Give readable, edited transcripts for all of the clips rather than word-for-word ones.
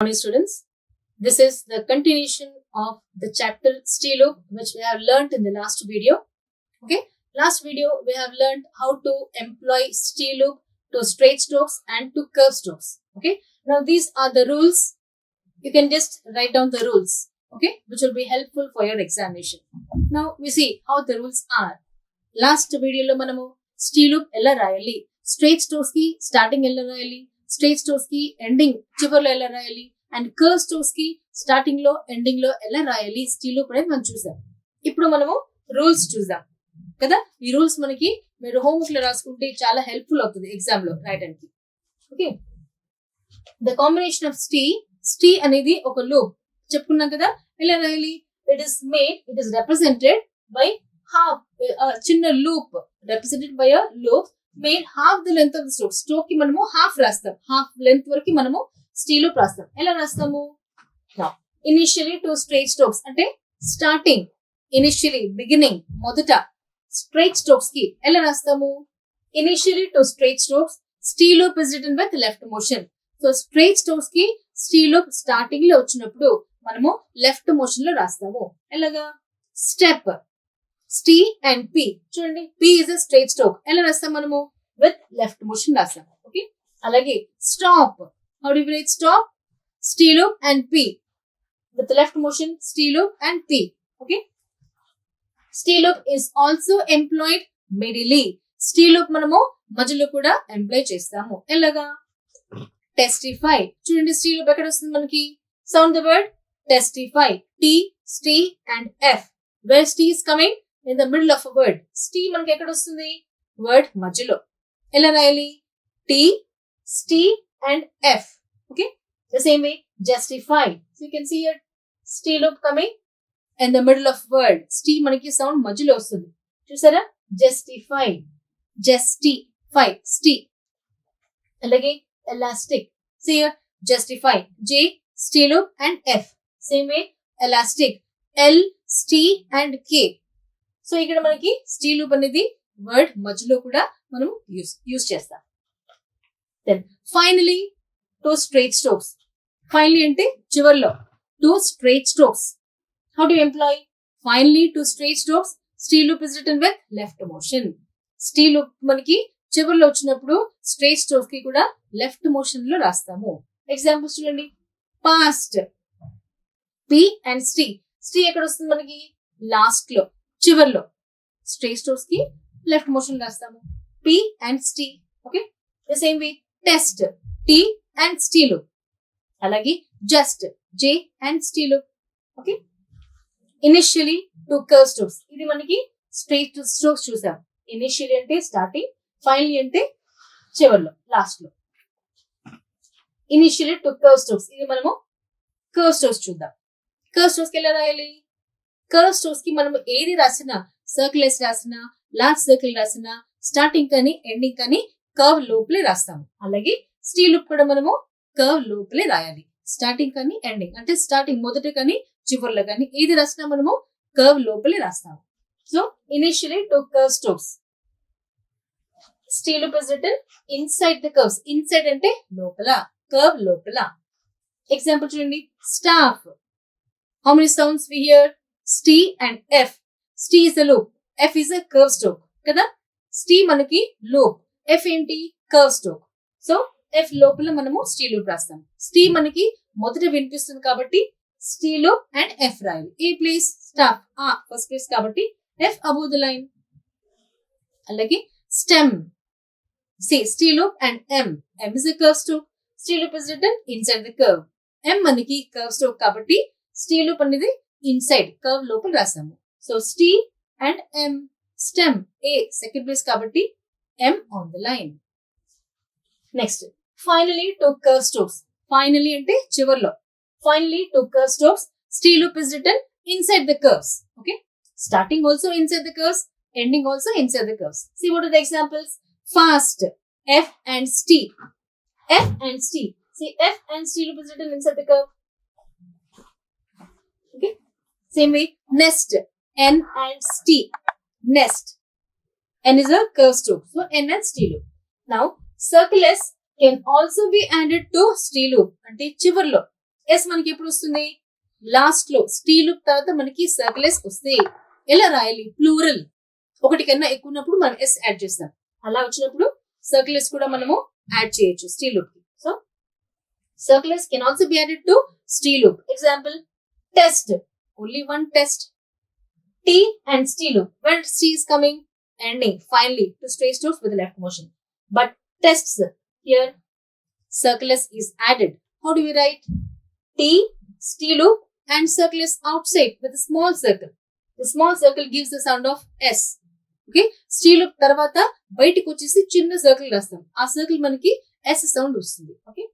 Morning students, this is the continuation of the chapter steel loop which we have learnt in the last video. Okay, last video we have learned how to employ steel loop to straight strokes and to curve strokes. Okay, now these are the rules. You can just write down the rules, okay, which will be helpful for your examination. Now we see how the rules are. Last video lo manamu steel loop ella rayali, straight strokes ki starting ella rayali, straight strokes ki ending చివర్లో ఎలా రాయాలి and curve strokes కి starting లో ending లో ఎలా రాయాలి steel loop అనేది మనం చూసాం. ఇప్పుడు మనము రూల్స్ చూద్దాం కదా. ఈ రూల్స్ మనకి మీరు హోంవర్క్ లో రాసుకుంటే చాలా హెల్ప్ఫుల్ అవుతుంది ఎగ్జామ్ లో రాయడానికి. Okay, the combination of stee అనేది ఒక లూప్ చెప్పుకున్నాం కదా. ఎలా రాయాలి? It is represented by half, చిన్న loop represented by a loop made half the length of the stroke. Stroke ki manamu half rastam, half length variki manamu steel loop rastam. Ela rastamu? Now initially two straight strokes ante starting, initially beginning modata straight strokes ki ela rastamu? Initially two straight strokes, steel loop is written with left motion. So straight strokes ki steel loop starting lo vachinappudu manamu left motion lo rastamu. Elaga? Step T and P. చూడండి, P is a straight stroke. ఎలా రాస్తాం మనము? With left motion రాస్తాం. Okay, అలాగే stop. How do we write stop? Steel loop and P. With left motion, steel loop and P. Okay. Steel loop is also employed middle. Steel loop మనము మధ్యలో కూడా employee చేస్తాము. ఎలాగా? Testify. చూడండి, steel loop ఎక్కడ వస్తుంది మనకి? Sound the word testify. T, T and F. Where T is coming? In the middle of a word. T మనకి ఎక్కడ వస్తుంది? వర్డ్ మధ్యలో. ఎలా రాయాలి? T, T and F. Okay. The same way, justify. So you can see here, steel loop coming in the middle of word. T మనకి sound మధ్యలో వస్తుంది. చూసారా? Justify. Justify. T. అలాగే elastic. See here, justify. J, steel loop and F. Same way, elastic. L, T and K. So ఇక్కడ మనకి steel loop అనేది word మధ్యలో కూడా మనం యూస్ చేస్తాం. Then finally two straight strokes. Finally అంటే చివర్లో two straight strokes. How do employ? Finally two straight strokes, steel loop is written with left motion. Stee loop మనకి చివర్లో వచ్చినప్పుడు స్ట్రైట్ స్ట్రోక్స్ కి కూడా లెఫ్ట్ మోషన్ లో రాస్తాము. ఎగ్జాంపుల్స్ చూడండి. పాస్ట్, పి అండ్ స్టీ ఎక్కడ వస్తుంది మనకి? లాస్ట్ లో, చివర్లో. స్ట్రైట్ స్ట్రోక్స్ కి లెఫ్ట్ మోషన్ రాస్తాము. P and stee. Okay, the same way test, T and steel. అలాగే just, J and steel. Okay, initially two curve strokes. ఇది మనకి స్ట్రైట్ స్ట్రోక్స్ చూసాం. ఇనిషియలీ అంటే స్టార్టింగ్, ఫైనలీ అంటే చివర్లో, లాస్ట్ లో. ఇనిషియలీ టు కర్వ్ స్ట్రోక్స్, ఇది మనము కర్వ్ స్ట్రోక్స్ చూద్దాం. కర్వ్ స్ట్రోక్స్ కి ఎలా రాయాలి? కర్వ్ స్ట్రోక్స్ కి మనం ఏది రాసినా, సర్కిల్ ఎస్ రాసినా, లాస్ట్ సర్కిల్ రాసినా, స్టార్టింగ్ కానీ ఎండింగ్ కానీ కర్వ్ లోపలే రాస్తాము. అలాగే స్టీల్ లూప్ కూడా మనము కర్వ్ లోపలే రాయాలి. స్టార్టింగ్ కానీ ఎండింగ్ అంటే స్టార్టింగ్ మొదట కానీ చివర్లో కానీ ఏది రాసినా మనము కర్వ్ లోపలే రాస్తాము. So initially two curve strokes, steel loop is written inside the curves. Inside అంటే లోపల, కర్వ్ లోపల. ఎగ్జాంపుల్ చూడండి. Staff. How many sounds we hear? T and F. T is a loop, F is a curve stroke కదా. T మనకి loop, F ఏంటి? curve stroke. So F లోపల మనము steel loop రాస్తాం. T మనకి మొదట వినిపిస్తుంది కాబట్టి స్టీల్ లూప్ అండ్ F రాయాలి. ఏ ప్లేస్? స్టాప్, ఫస్ట్ ప్లేస్ కాబట్టి F above the line. అలాగే stem. Steel loop and M is a curve stroke. Steel loop is written inside the curve. M మనకి curve stroke కాబట్టి steel loop అనేది inside curve లోపల రాసాము. So stee and M. Stem, a second place కాబట్టి M on the line. Next finally two curve strokes. Finally అంటే చివర్లో. Finally two curve strokes, steel loop is written inside the curves. Okay, starting also inside the curves, ending also inside the curves. See what are the examples? Fast, F and stee. F and stee. See F and stee loop is written inside the curve. Okay. Same way, nest, N and T. Nest. N is a curve stroke. So N and T loop. Now, circle S can also be added to steel loop. అంటే చివర్లో yes మనకి ఎప్పుడు వస్తుంది? Last లో స్టీ loop తర్వాత మనకి circle yes వస్తే ఎలా రాయాలి? ప్లూరల్, ఒకటి కన్నా ఎక్కువ ఉన్నప్పుడు మనం ఎస్ యాడ్ చేస్తాం. అలా వచ్చినప్పుడు సర్కిల్ ఎస్ కూడా మనము యాడ్ చేయొచ్చు స్టీ లూప్ కి. So circle S can also be added to stee loop. Example, test, only one test. T and T loop. When T is coming, ending finally to straight strokes with the left motion. But tests, here circle S is added. How do we write? T, T loop and circle S outside with a small circle. The small circle gives the sound of S. Okay, T loop tarvata బయటికి వచ్చేసి చిన్న circle రాస్తాం. ఆ circle మనకి S sound వస్తుంది. Okay,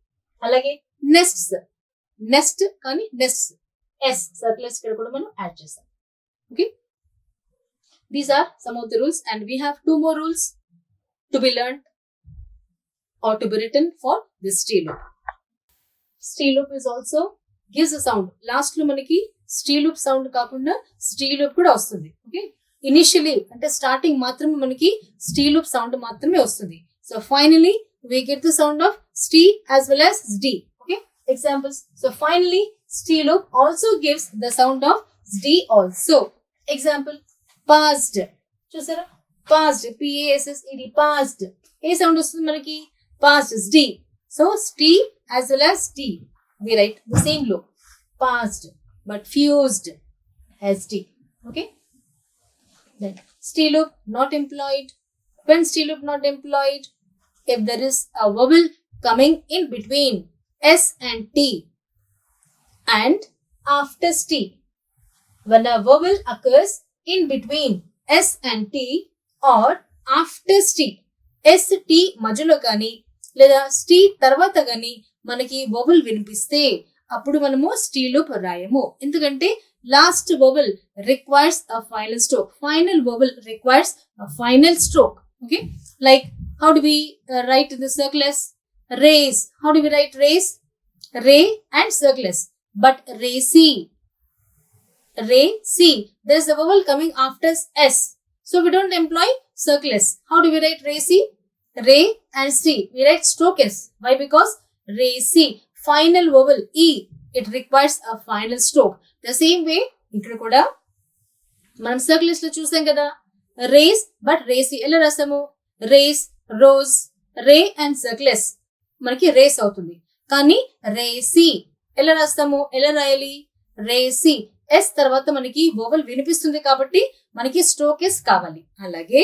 అలాగే nests, NEFT కానీ nests, S circle S ఇక్కడ కూడా మనం యాడ్ చేస్తాం. Okay, these are some of the rules, and we have 2 more rules to be learned or to be written for this T loop. T loop is also gives a sound. Last lo manaki T loop sound kaakunda T loop kuda vastundi. Okay, initially ante starting maatrame manaki T loop sound maatrame vastundi. So finally we get the sound of T as well as D. Okay, examples. So finally T loop also gives the sound of D also. Example, passed. చూసారా, passed, PASSED, passed. ఏ sound వస్తుంది మనకి? Passed is D. So T as well as D, we write the same loop. Passed, but fused as D. Okay. Then T loop not employed. When T loop not employed, if there is a vowel coming in between S and T and after T. When a vowel occurs in between S and T or after T, ST మధ్యలో కానీ లేదా T తర్వాత కానీ మనకి vowel వినిపిస్తే అప్పుడు మనము స్టీ loop రాయము. ఎందుకంటే last vowel requires a final stroke. Final vowel requires a final stroke. Okay, like how do we write the circle S? Race. How do we write race? Ray and circle S. But racy, Ray, C. There is a vowel coming after S. So we don't employ circle S. How do we write Ray C? Ray and C. We write stroke S. Why? Because Ray C. Final vowel E. It requires a final stroke. The same way, ఇక్కడ కూడా మనం circle S లో చూసాం కదా. Race but race. ఎలా రాసాము? Race, rose, ray and circle S. మనకి race అవుతుంది. కానీ రేసి ఎలా రాస్తాము? ఎలా రాయాలి? రేసి. ఎస్ తర్వాత మనకి వోవల్ వినిపిస్తుంది కాబట్టి మనకి స్ట్రోక్ ఎస్ కావాలి. అలాగే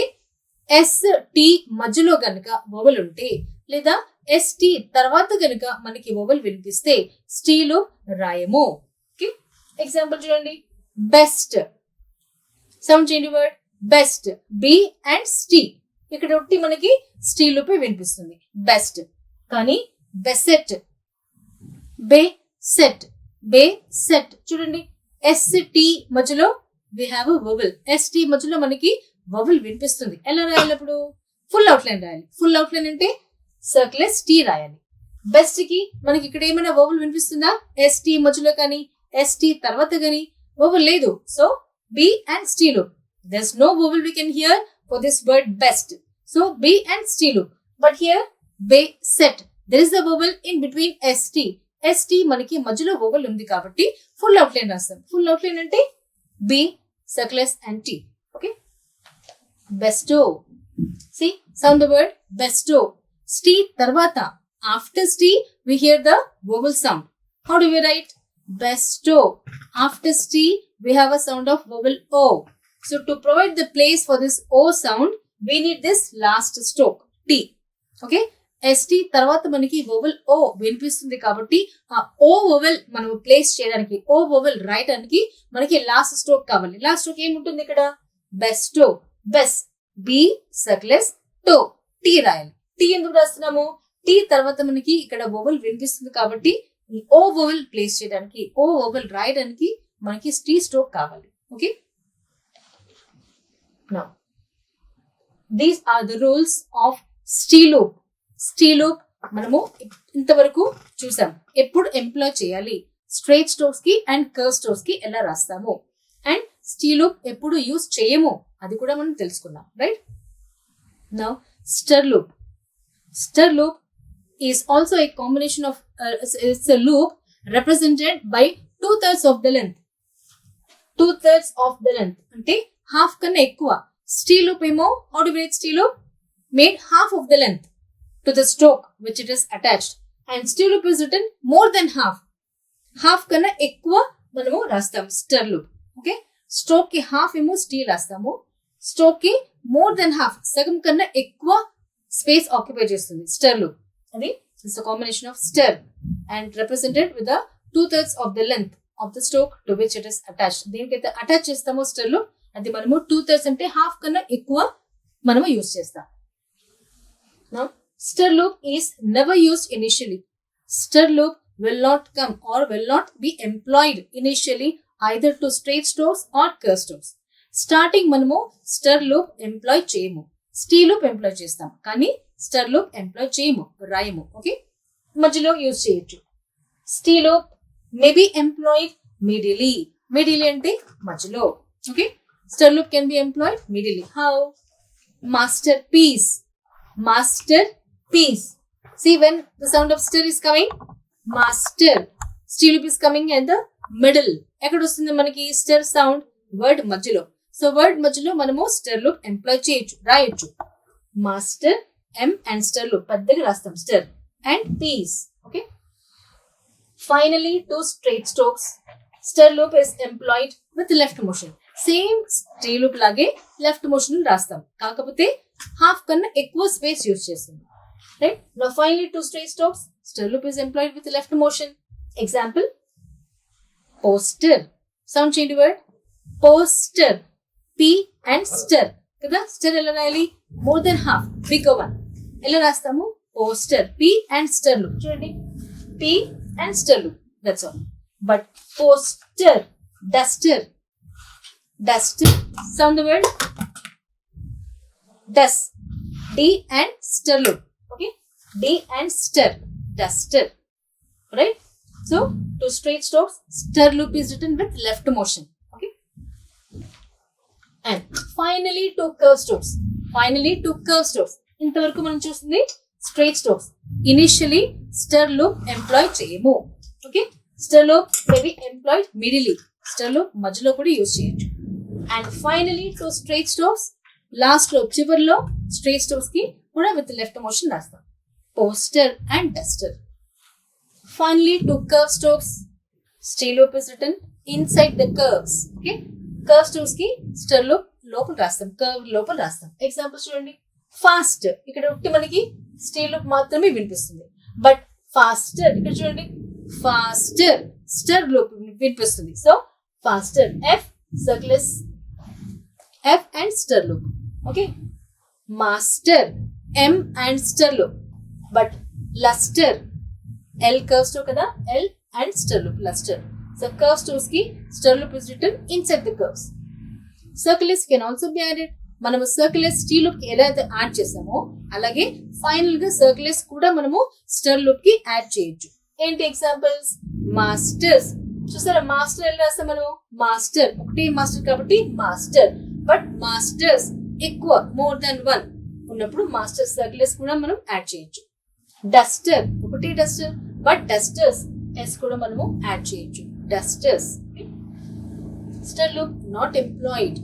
ఎస్ టీ మధ్యలో గనుక వోవల్ ఉంటే లేదా ఎస్ టీ తర్వాత గనుక మనకి వోవల్ వినిపిస్తే స్టీలో రాయము. ఓకే, ఎగ్జాంపుల్ చూడండి. బెస్ట్, సౌండ్ చేయండి వర్డ్ బెస్ట్. బి అండ్ స్టీ, ఇక్కడ ఒకటి మనకి స్టీలోపై వినిపిస్తుంది బెస్ట్. కానీ బెసెట్, బే సెట్, బే సెట్. చూడండి, ST మధ్యలో we have a vowel. ST మధ్యలో మనకి vowel వినిపిస్తుంది. ఎలా రాయాలి? అప్పుడు ఫుల్ అవుట్లైన్ రాయాలి. ఫుల్ అవుట్లైన్ అంటే సర్కిల్ S T రాయాలి. బెస్ట్ కి మనకి ఇక్కడ ఏమైనా vowel వినిపిస్తుందా? ST మధ్యలో కానీ ST తర్వాత కానీ vowel లేదు. So B and T loop. There's no vowel we can hear for this word best. So B and T loop. But here be set. There is a vowel in between ST. ST మనకి మధ్యలో vowel ఉంది కాబట్టి full outline రాస్తాం. Full outline అంటే B, circle S and T. Okay, bestow. See, sound the word bestow. Stee తర్వాత after stee we hear the vowel sound. How do we write? Bestow. After stee we have a sound of vowel O. So to provide the place for this O sound we need this last stroke T. Okay, ST తర్వాత మనకి vowel ఓ వినిపిస్తుంది కాబట్టి ఆ ఓ vowel మనం place చేయడానికి, ఓ vowel రాయడానికి మనకి last stroke కావాలి. లాస్ట్ స్ట్రోక్ ఏముంటుంది ఇక్కడ? బెస్టో. బెస్, బి సర్కిల్ టో, టీ రాయాలి. టీ ఎందుకు రాస్తున్నాము? టీ తర్వాత మనకి ఇక్కడ వోవెల్ వినిపిస్తుంది కాబట్టి ఈ ఓ వోవెల్ ప్లేస్ చేయడానికి, ఓ వోవెల్ రాయడానికి మనకి టీ స్ట్రోక్ కావాలి. Okay, now these are the rules of stee loop. Stee loop మనము ఇంతవరకు చూసాం. ఎప్పుడు ఎంప్లాయ్ చేయాలి, స్ట్రైట్ స్ట్రోక్స్ కి అండ్ కర్వ్ స్ట్రోక్స్ కి ఎలా రాస్తాము, అండ్ స్టీ లూప్ ఎప్పుడు యూస్ చేయము అది కూడా మనం తెలుసుకున్నాం. Right? Now ster loop. Stir loop is also a combination of it's a loop represented by 2/3 of the length. 2/3 of the length అంటే half కన్నా ఎక్కువ. Steel loop ఏమో, how do we write steel loop? Made half of the length to the stroke which it is attached. And steel loop is written more than half. Half కన్నా ఎక్కువ మనము రాస్తాం stir loop. Okay, stroke కి half ఏమో steel రాస్తాము, stroke కి more than half సగం కన్నా ఎక్కువ స్పేస్ ఆక్యుపై చేస్తుంది స్టర్ లూప్. అది it's the combination of ster and represented with the 2/3 of the length of the stroke to which it is attached. దేనికైతే అటాచ్ చేస్తామో స్టర్ లూప్ అది మనము 2/3 అంటే హాఫ్ కన్నా ఎక్కువ మనము యూజ్ చేస్తాం. Now, stir loop is never used initially. Stir loop will not come or will not be employed initially either to straight strokes or curve strokes. Starting మనము ster loop employ చేయము, steel loop employ చేస్తాం, కానీ ster loop employ చేయము, రాయము. Okay, మధ్యలో use చేయొచ్చు. Steel loop may be employed medially. Medially అంటే మధ్యలో. Okay, ster loop can be employed medially. How? Master piece. Master piece. See, when the sound of stir is coming, master. Steel loop is coming at the middle. ఎక్కడ వస్తుంది మనకి ster sound? Word మధ్యలో. So word మధ్యలో మనము ster loop employ చేయొచ్చు, రాయొచ్చు. Master, M and ster loop పెద్దగా రాస్తాం, ster and piece. Okay, finally two straight strokes. Ster loop is employed with left motion. Same steel loop లాగే left motion రాస్తాం, కాకపోతే హాఫ్ కన్నా ఎక్కువ స్పేస్ యూజ్ చేస్తుంది. Right, now finally two straight strokes. Ster loop is employed with left motion. Example, poster. Sound చేయండి word poster. P and ster కదా. Ster ఎలా రాయాలి? More than half, bigger one. ఎలా రాస్తాము? Poster, P and ster loop. చూడండి, P and ster loop, that's all. But poster, duster. Duster. Sound the word. Dust. D and stir loop. Okay. D and stir. Duster. Right. So to straight strokes, stir loop is written with left motion. Okay. And finally to curve strokes. Finally to curve strokes. ఇంతవరకు మనం చూస్తుంది straight strokes. Initially stir loop employ చేయము. Okay. Stir loop may be employed middle. Stir loop మధ్యలో కూడా use చేయొచ్చు. And finally to straight strokes, last లో చివర్లో straight strokes కి కూడా with left motion రాస్తాం. Poster and duster. Finally to curve strokes, steel loop is written inside the curves. Okay, curve strokes కి stir loop లోపల రాస్తాం, curve లోపల రాస్తాం. ఎగ్జాంపుల్స్ చూడండి. ఫాస్ట్, ఇక్కడ ఒకటి మనకి స్టీల్ లూప్ మాత్రమే వినిపిస్తుంది. బట్ ఫాస్టర్, ఇక్కడ చూడండి, ఫాస్టర్ స్టర్ లూప్ వినిపిస్తుంది. So faster, F circulus, F and stir loop. Okay, master, M and stir loop. But luster, L curve stroke kada, L and stir loop, luster. So curve strokes ki stir loop is written inside the curves. Circulus can also be added. మనము circulus steel loop కి ఎలా అయితే add చేసామో అలాగే final గా circulus కూడా మనము stir loop కి యాడ్ చేయొచ్చు. ఏంటి ఎగ్జాంపుల్స్? మాస్టర్స్. చూసారా, మాస్టర్ ఎలా రాస్తాం మనం? మాస్టర్, ఒకటి మాస్టర్ కాబట్టి మాస్టర్. బట్ మాస్టర్స్ ఎక్కువ, మోర్ దాన్ వన్ ఉన్నప్పుడు మాస్టర్ సర్కిల్స్ కూడా మనం యాడ్ చేయొచ్చు. డస్టర్, ఒకటి డస్టర్, బట్ డస్టర్స్ ఎస్ కూడా మనము యాడ్ చేయొచ్చు. Dusters. Ster loop not employed.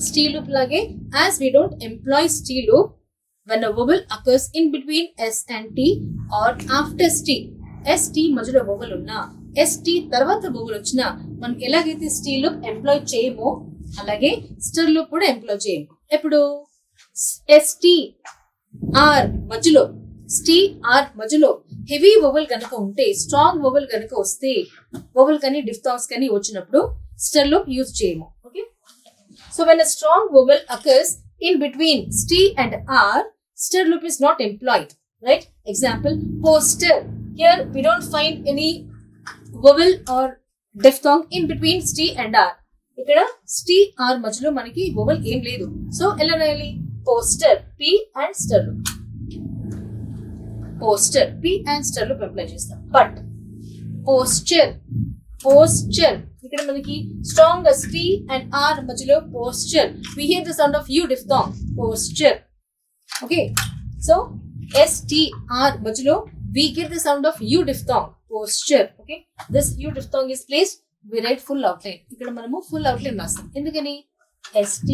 Steel loop లాగే as we don't employ steel loop when a vowel occurs in between S and T or after T. ST మధ్యలో vowel ఉన్నా, ST తర్వాత vowel వచ్చినా మనం ఎలాగైతే స్టీల్ లూప్ ఎంప్లాయ్ చేయమో అలాగే స్టర్ loop కూడా employee చేయము. ఎప్పుడు ST R మధ్యలో, ST R మధ్యలో హెవీ వోవెల్ కనుక ఉంటే, స్ట్రాంగ్ వోవెల్ కనుక వస్తే, వోవెల్ కానీ డిఫ్థాంగ్స్ కానీ వచ్చినప్పుడు స్టర్ లూప్ యూజ్ చేయము. Okay, so when a strong vowel occurs in between ST and R, stir loop is not employed. Right? Example, poster. Here we don't find any vowel or diphthong in between ST and R. ఇక్కడ ST R మధ్యలో మనకి vowel ఏం లేదు. So ఎలా రాయాలి? Poster, P and stir loop. Poster, P and stir loop apply చేస్తాం. But posture, posture ఇక్కడ మనకి స్ట్రాంగ్ ST and R మధ్యలో posture. We hear the sound of U diphthong. Posture. Okay, so STR మధ్యలో we get the sound of U diphthong. posture. Okay, this U diphthong is placed, we write full outline. ikkada manamu full outline rastam endukani st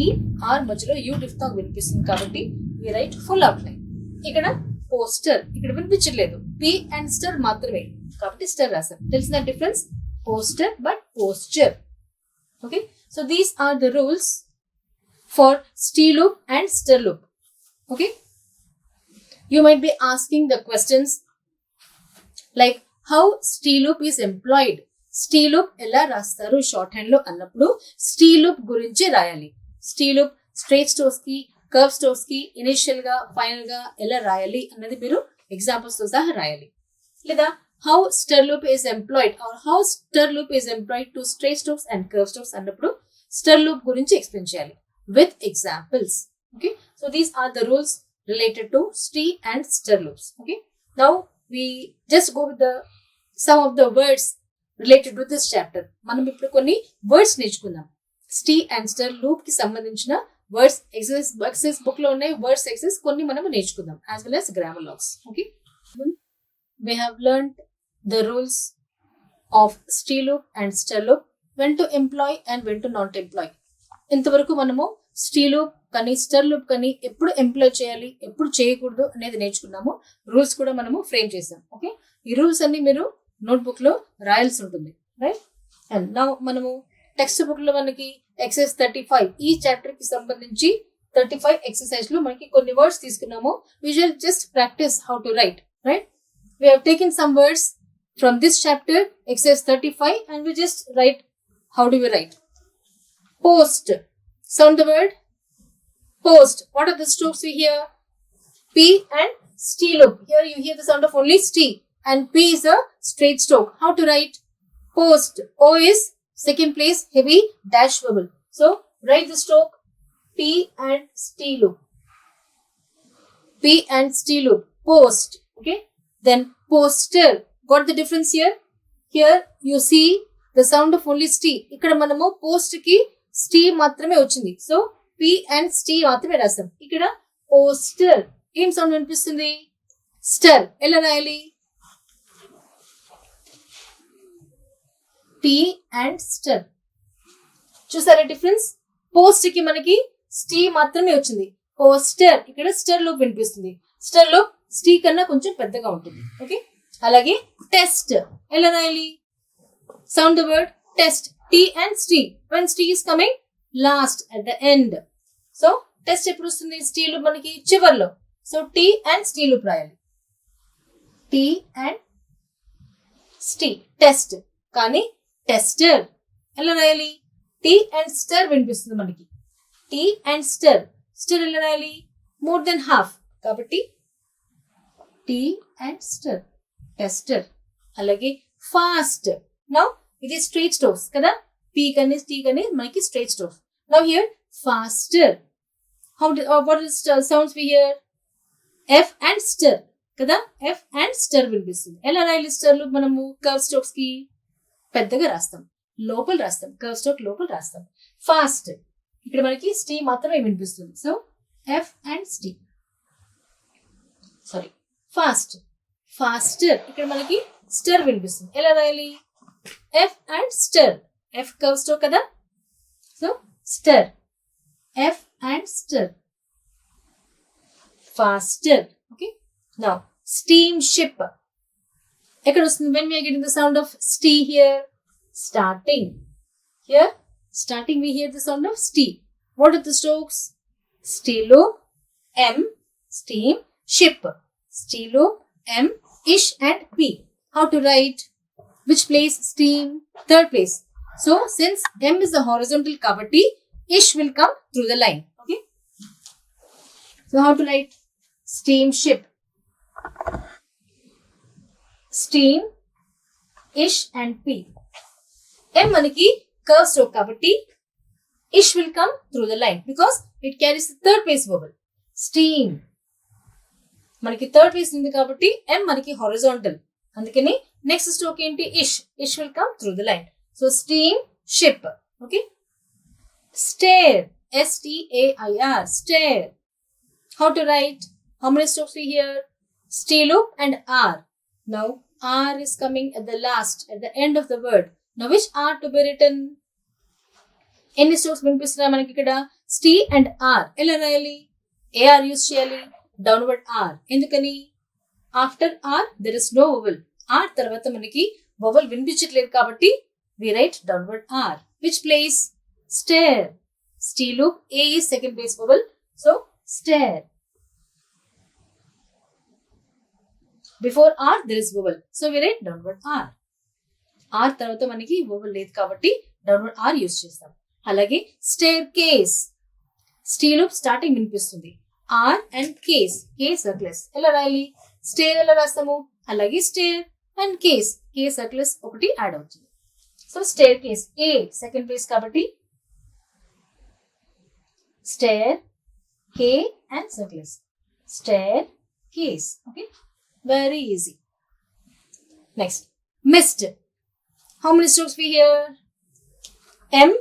r మధ్యలో U diphthong వినిపిస్తుంది కాబట్టి we write full outline. ఇక్కడ poster ఇక్కడ వినిపించలేదు, p and stir మాత్రమే కాబట్టి స్టర్ రాసాం. తెలిసిన difference? Poster but posture. Okay, so these are the rules for st loop and stir loop. Okay, you might be asking the questions like how st loop is employed. st loop ela rastaru shorthand lo annappudu st loop gurinchi rayali. st loop straight strokes ki, curve strokes ki, initial ga, final ga ela rayali annadi meeru examples tho saha rayali. Leda how stir loop is employed or how stir loop is employed to straight strokes and curve strokes annappudu stir loop gurinchi explain cheyali with examples. Okay, so these are the rules related to st and stir loops. Okay, now we just go with the some of the words related to this chapter. మనం ఇప్పుడు కొన్ని words నేర్చుకుందాం. st and stir loop కి సంబంధించిన words exercise book లో ఉన్నాయి. Words exercise కొన్ని మనం నేర్చుకుందాం as well as grammar logs. Okay, we have learned the rules of st loop and stir loop, when to employ and when to not employ. ఇంతవరకు మనము st loop కానీ ster loop కానీ ఎప్పుడు employ చేయాలి, ఎప్పుడు చేయకూడదు అనేది నేర్చుకున్నాము. రూల్స్ కూడా మనము ఫ్రేమ్ చేసాం. ఓకే, ఈ రూల్స్ అన్ని మీరు నోట్బుక్ లో రాయాల్సి ఉంటుంది, రైట్? అండ్ నా మనము టెక్స్ట్ బుక్ లో మనకి ఎక్సర్సైజ్ 35 ఈ చాప్టర్ కి సంబంధించి 35 ఎక్సర్సైజ్ లో మనకి కొన్ని వర్డ్స్ తీసుకున్నాము. We shall just practise how to write, right? We have taken some words from this chapter exercise 35 and we just write. How do we write? Post. Sound the word post. What are the strokes we hear? P and st loop. Here you hear the sound of only st and P is a straight stroke. How to write? Post. O is second place heavy dash vowel. So write the stroke P and st loop. P and st loop. Post. Okay. Then poster. Got the difference here? Here you see the sound of only st. ఇక్కడ మనము post కి st మాత్రమే వచ్చింది. So P and st మాత్రమే రాసాం. ఇక్కడ poster ఏం sound వినిపిస్తుంది? స్టర్. ఎలా రాయాలి? P and stir. చూసారా డిఫరెన్స్? పోస్ట్ కి మనకి st మాత్రమే వచ్చింది. పోస్టర్ ఇక్కడ స్టర్ లూప్ వినిపిస్తుంది. స్టర్ లూప్ st కన్నా కొంచెం పెద్దగా ఉంటుంది. ఓకే, అలాగే టెస్ట్ ఎలా రాయాలి? Sound the word test. T and st. When st is coming last at the end. So test ఎప్పుడు వస్తుంది? st loop మనకి చివర్లో. So T and st loop రాయాలి. T and st. Test. కానీ టెస్టర్ ఎలా రాయాలి? T and stir వినిపిస్తుంది మనకి. T and stir. Stir ఎలా రాయాలి? More than half. కాబట్టి T and stir. Tester. అలాగే fast. Now it is straight strokes kada. P kani st kani manaki straight strokes. Now here faster. What is sounds we hear? F and stir kada. F and stir will be seen. Ela raili stir loop manamu curve strokes ki పెద్దగా రాస్తాం, లోపల రాస్తాం. curve stroke లోపల రాస్తాం. fast ఇక్కడ మనకి st మాత్రమే వినిపిస్తుంది. So F and st. Sorry, fast. faster ఇక్కడ మనకి stir వినిపిస్తుంది. ఎలా రాయాలి? F and stir. F curve stroke kada. So stir. F and stir. Faster. Okay. Now steamship. When we are getting the sound of st here, starting. Here starting we hear the sound of st. What are the strokes? Stilo, M, steam, ship. Stilo, M, ish and P. How to write? Which place? Steam. Third place. So since M is the horizontal kabatti, ish will come through the line. Okay. So how to write? Steamship. Steam, ish and P. M manaki curve stroke kabatti, ish will come through the line because it carries the third place vowel. Steam. Manaki third place undi kabatti M manaki horizontal. అందుకని next stroke ఏంటి? Ish. Ish will come through the line. So steamship. Okay. Stair. STAIR. Stair. How to write? How many strokes we hear? st loop and R. Now R is coming at the last, at the end of the word. Now which R to be written? ఎన్ని strokes వినిపిస్తున్నాయి మనకి ఇక్కడ? T and R. ఎలా రాయాలి? R use చేయాలి, downward R. ఎందుకని? After R there is no vowel. R తర్వాత మనకి వొవెల్ వినిపించట్లేదు కాబట్టి we write downward R. Which place? Stair. St loop. A is second place vowel. So stair. Before R there is vowel. So we write downward R. R తర్వాత మనకి vowel లేదు కాబట్టి downward R use చేస్తాం. అలాగే staircase. St loop starting వినిపిస్తుంది. R and case. K circles. ఎలా రాయాలి? stair ఎలా రాస్తాము? అలాగే stair and case. K circles ఒకటి యాడ్ అవుతుంది. So staircase. A second place kabatti stair, K and circles. Staircase. Okay, very easy. Next, mist. How many strokes we hear? M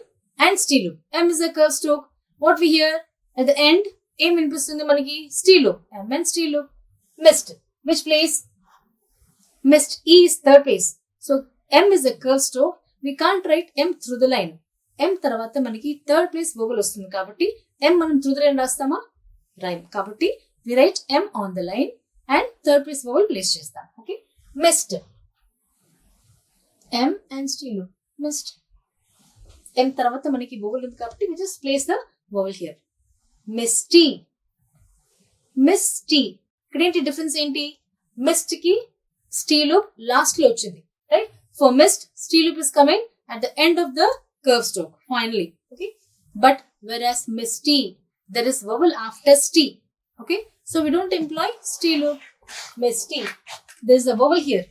and T loop. M is a curved stroke. What we hear at the end? M inpistundi manaki T loop. M and T loop. Mist. Which place? Mist. E is third place. So M is a curved stroke. We can't write M through the line. M తర్వాత మనకి third place vowel వస్తుంది కాబట్టి M మనం through the line రాస్తామా? Rhyme. కాబట్టి we write M on the line and third place vowel place చేస్తాం. Okay, mist. M and still mist. M తర్వాత మనకి వొవెల్ ఉంది కాబట్టి we just place the vowel here. Misty. Misty. ఇక్కడ ఏంటి difference ఏంటి? Mist కి st loop లాస్ట్ లో వచ్చింది, right? For mist, T loop is coming at the end of the curve stroke, finally. Okay, but whereas misty, there is vowel after st. Okay, so we don't employ T loop. Misty, there is a vowel here,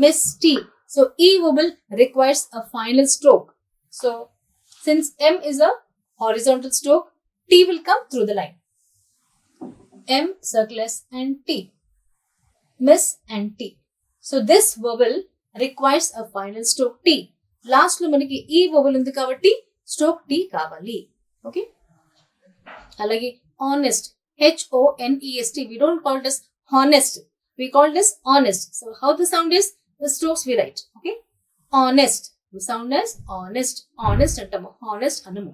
misty. So E vowel requires a final stroke. So since M is a horizontal stroke, T will come through the line. M, circles and T. Miss and T. So this vowel requires a final stroke T. Last లో మనకి ఈ vowel ఉంది కాబట్టి stroke T కావాలి. Okay, అలాగే honest. HONEST. We don't call this honest. We call this honest. So how the sound is? The strokes we write. Okay, honest. We sound as honest. Honest అంటాము, honest అనము.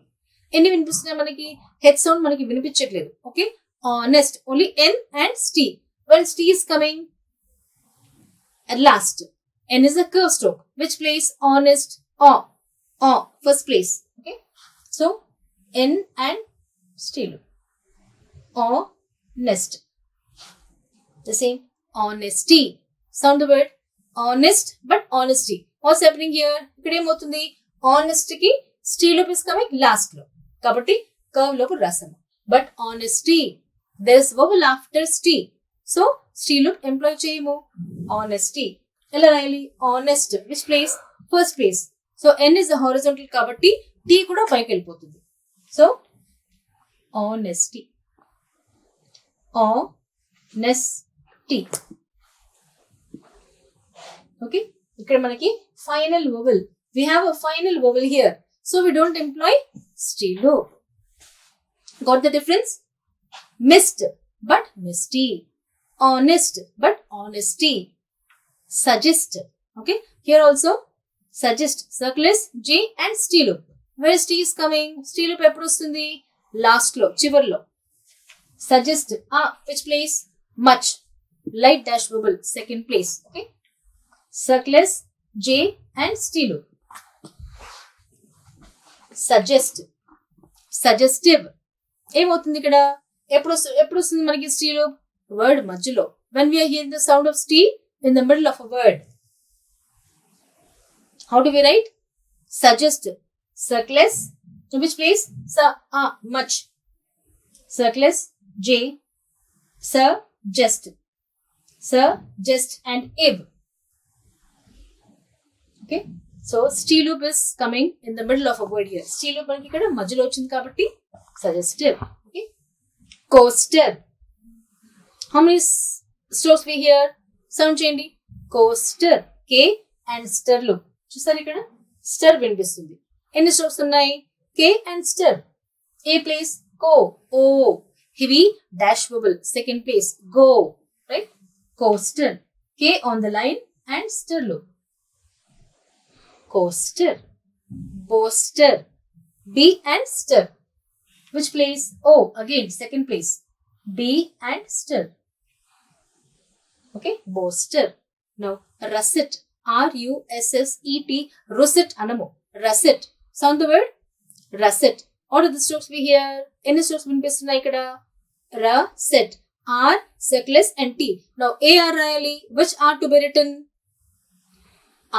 ఎన్ని వినిపిస్తున్నాయి మనకి? H sound మనకి వినిపించట్లేదు. Okay, honest. Only N and T. When T is coming at last. N is a curve stroke. Which place? Honest. First place. Okay, so N and still honest. The same. Honesty. Sound the word honest but honesty. What's happening here? Ikkada em avutundi? Honesty ki still loop is coming last lo kabatti curve loku rasamu. But honesty, there is vowel after st. So still loop employ cheyamu. Honesty. ఎలా రాయాలి? honest. Which place? First place. So N is a horizontal కాబట్టి T కూడా పైకి వెళ్ళిపోతుంది. So honesty. Honesty. Okay, ఇక్కడ మనకి final vowel. We have a final vowel here. So we don't employ still loop. Got the difference? Mist but misty. Honest but honesty. Suggest. Okay, here also suggest. Circles J and T loop. Where is T is coming? T loop ఎప్పుడు వస్తుంది? Last లో, చివర్లో. Suggest. Which place? Much. Light dash vowel, second place. Okay, circles J and T loop. Suggest. Suggestive. ఏమవుతుంది ఇక్కడ? ఎప్పుడు వస్తుంది మనకి T loop? Word మధ్యలో. When we are hearing the sound of T in the middle of a word. How do we write? Suggest. Circles. To which place? Much. Circles J. Suggest. Suggest and if. Okay, so T loop is coming in the middle of a word here. T loop మనకి ఇక్కడ మధ్యలో వచ్చింది కాబట్టి suggestive. Okay, coaster. How many strokes we hear? Sound చేయండి. Coaster. K and stir loop. చూసారు ఇక్కడ స్టర్ వినిపిస్తుంది. ఎన్ని స్ట్రోక్స్ ఉన్నాయి? K and stir. A place co. O. Heavy dash vowel. Second place go. Right? Coaster. K on the line. and stir loop. Coaster, boaster, B and stir. Which place? O, again second place. B and stir. Okay, boaster. Now russet, RUSSET, russet anamo. Russet. Sound the word? Russet. What are the strokes we hear? Any strokes వినిపిస్తున్నాయి ఇక్కడ? Russet. R, circles and T. Now AR రాయాలి. Which R to be written?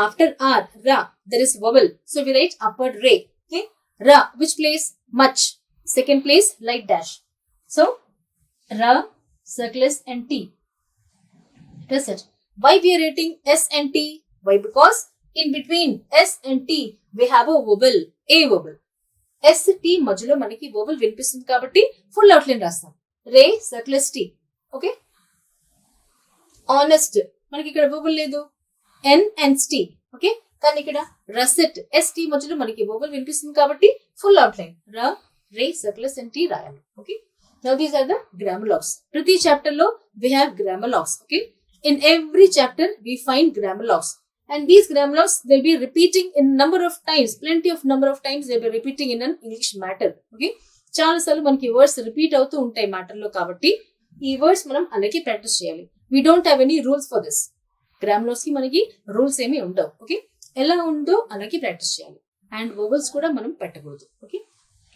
After R, Ra, there is vowel. So we write upward ray. Okay. Ra, which place? Much. Second place, light dash. So Ra, circles and T. That's it. Why we are writing S and T? Why? Because in between S and T we have a vowel. A vowel. S T మధ్యలో మనకి vowel వినిపిస్తుంది కాబట్టి full outline రాస్తాం. Ray, circles T. Okay. Honest. మనకి ఇక్కడ vowel లేదు. N and T. Okay. కానీ ఇక్కడ russet ST మధ్యలో మనకి vowel వినిపిస్తుంది కాబట్టి full outline. Ra, ray, circles and T రాయాలి. Okay. Now these are the grammar logs. ప్రతి chapter లో we have grammar logs. Okay. In every chapter we find grammar logs. And these grammar logs they'll be repeating in number of times. Plenty of number of times they'll be repeating in an English matter. Okay. చాలా సార్లు మనకి words repeat అవుతూ ఉంటాయి matter లో కాబట్టి ఈ words మనం అలాగే ప్రాక్టీస్ చేయాలి. We don't have any rules for this. Grammalogues కి మనకి రూల్స్ ఏమీ ఉండవు. ఓకే. ఎలా ఉందో అలాగే ప్రాక్టీస్ చేయాలి. అండ్ వోవెల్స్ కూడా మనం పెట్టకూడదు. ఓకే.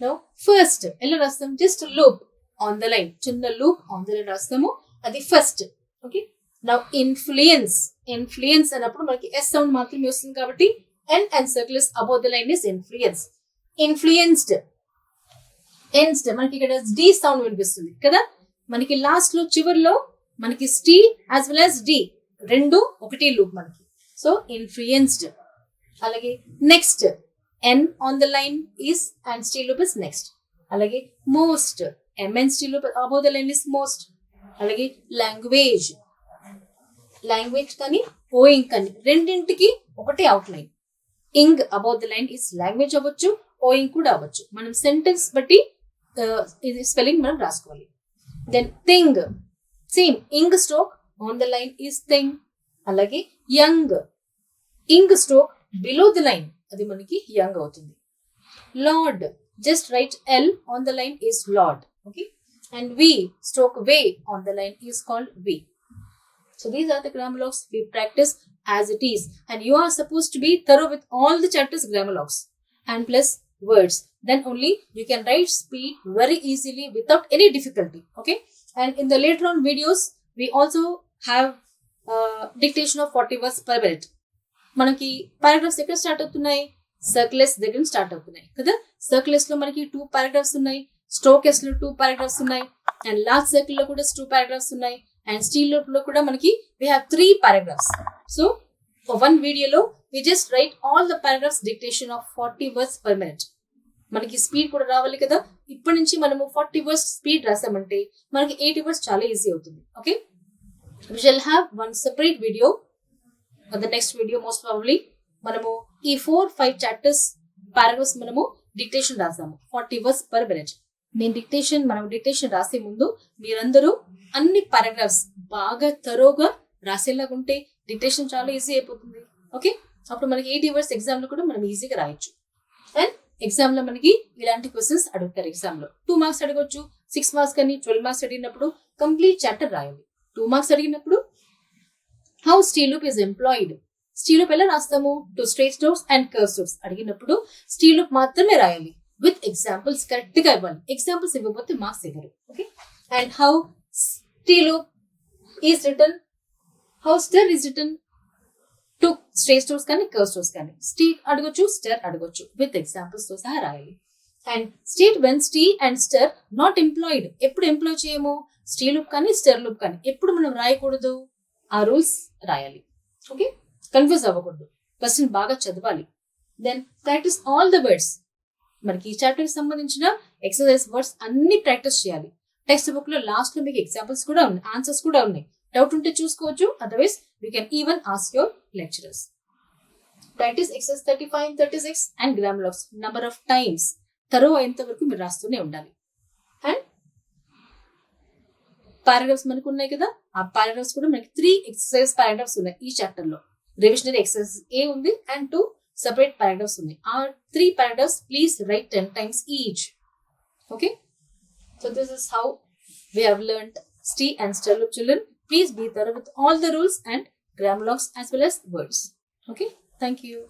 నౌ ఫస్ట్ ఎలా రాస్తాం? Just loop on the line. చిన్న లూప్ ఆన్ ద లైన్ రాస్తాము. అది first. Okay. Now influence. Influence అన్నప్పుడు మనకి ఎస్ సౌండ్ మాత్రమే వస్తుంది కాబట్టి N and circles above the line is influence. Influenced. ఎన్స్డ్ మనకి ఇక్కడ డి సౌండ్ వినిపిస్తుంది కదా. మనకి లాస్ట్ లో చివర్లో మనకి T as well as D రెండు ఒకటి లూప్ మనకి. So influenced. అలాగే next N on the line is and stee loop is next. అలాగే most M N stee loop above the line is most. అలాగే లాంగ్వేజ్. లాంగ్వేజ్ కానీ ఓయింగ్ కానీ రెండింటికి ఒకటే outline. Ing above the line is language అవ్వచ్చు, owing కూడా అవ్వచ్చు. మనం సెంటెన్స్ బట్టి ఇది స్పెల్లింగ్ మనం రాసుకోవాలి. Then thing. Same ing stroke on the line is thing. అలాగే young. Ing stroke below the line అది మనకి యంగ్ అవుతుంది. Lord. Just write L on the line is lord. Okay. And V stroke way on the line is called V. So these are the grammar logs we practice as it is, and you are supposed to be thorough with all the chapters grammar logs and plus words. Then only you can write speed very easily without any difficulty. Okay. And in the later on videos we also have dictation of 40 words per minute. మనకి paragraphs ఎక్కడ start అవుతున్నాయి? సర్క్లెస్ దగ్గర start అవుతున్నాయి కదా. సర్క్లెస్ లో మనకి 2 paragraphs ఉన్నాయి. స్ట్రోకెస్ లో 2 పారాగ్రాఫ్స్ ఉన్నాయి. అండ్ లాస్ట్ సర్కిల్ లో కూడా 2 పారాగ్రాఫ్స్ ఉన్నాయి. అండ్ స్టీల్ లూప్ లో కూడా మనకి we have 3 paragraphs. So for one video లో we just write all the paragraphs dictation of 40 words per minute. మనకి స్పీడ్ కూడా రావాలి కదా. ఇప్పటి నుంచి మనము 40 words స్పీడ్ రాసామంటే మనకి 80 words చాలా ఈజీ అవుతుంది. Okay. We shall have one separate video for the next video most probably. మనము ఈ 4-5 chapters paragraphs మనము డిక్టేషన్ రాసాము 40 words per minute. మనం డిక్టేషన్ రాసే ముందు మీరందరూ అన్ని పారాగ్రాఫ్స్ బాగా తరోగా రాసేలాగుంటే డిక్టేషన్ చాలా ఈజీ అయిపోతుంది. ఓకే. అప్పుడు మనకి 80 words ఎగ్జామ్ లో కూడా మనం ఈజీగా రాయొచ్చు. అండ్ ఎగ్జామ్ లో మనకి ఇలాంటి క్వశ్చన్స్ అడుగుతారు. ఎగ్జామ్ లో 2 marks అడగొచ్చు, 6 marks కానీ 12 marks అడిగినప్పుడు కంప్లీట్ చాప్టర్ రాయాలి. 2 marks అడిగినప్పుడు how steel loop is employed. Steel loop ఎలా రాస్తాము? 2 straight strokes and curved strokes అడిగినప్పుడు స్టీల్ లూప్ మాత్రమే రాయాలి. విత్ ఎగ్జాంపుల్స్ కరెక్ట్ గా ఇవ్వాలి. ఎగ్జాంపుల్స్ ఇవ్వకపోతే మార్క్స్ ఇవ్వరు. Okay. And how steel loop is written, how ster is written, 2 straight strokes కానీ curved strokes కానీ స్టీ అడగొచ్చు, స్టర్ అడగొచ్చు. విత్ ఎగ్జాంపుల్స్ తో సహా రాయాలి. And state when stee and ster not employed. ఎప్పుడు ఎంప్లాయ్ చేయము? స్టీ లూప్ కానీ స్టర్ లూప్ కానీ ఎప్పుడు మనం రాయకూడదు? ఆ రూల్స్ రాయాలి. ఓకే. కన్ఫ్యూజ్ అవ్వకూడదు. క్వశ్చన్ బాగా చదవాలి. Then practise all the words. మనకి ఈ చాప్టర్ కి సంబంధించిన ఎక్సర్సైజ్ వర్డ్స్ అన్ని ప్రాక్టీస్ చేయాలి. టెక్స్ట్ బుక్ లో లాస్ట్ లో మీకు ఎగ్జాంపుల్స్ కూడా ఉన్నాయి, ఆన్సర్స్ కూడా ఉన్నాయి. డౌట్ ఉంటే చూసుకోవచ్చు. Otherwise you can even ask your lecturers. Practice exercise 35, 36 and grammalogues number of times. Thorough అయ్యేంత వరకు మీరు రాస్తూనే ఉండాలి. అండ్ పారాగ్రాఫ్స్ మనకు ఉన్నాయి కదా, ఆ పారాగ్రాఫ్స్ కూడా మనకి 3 ఎక్సర్సైజ్ పారాగ్రాఫ్స్ ఉన్నాయి ఈ చాప్టర్ లో. revisionary exercise A undi and 2 separate paragraphs undi. Our 3 paragraphs please write 10 times each. Okay. So this is how we have learned ST and STEL children. Please be thorough with all the rules and grammar logs as well as words. Okay. Thank you.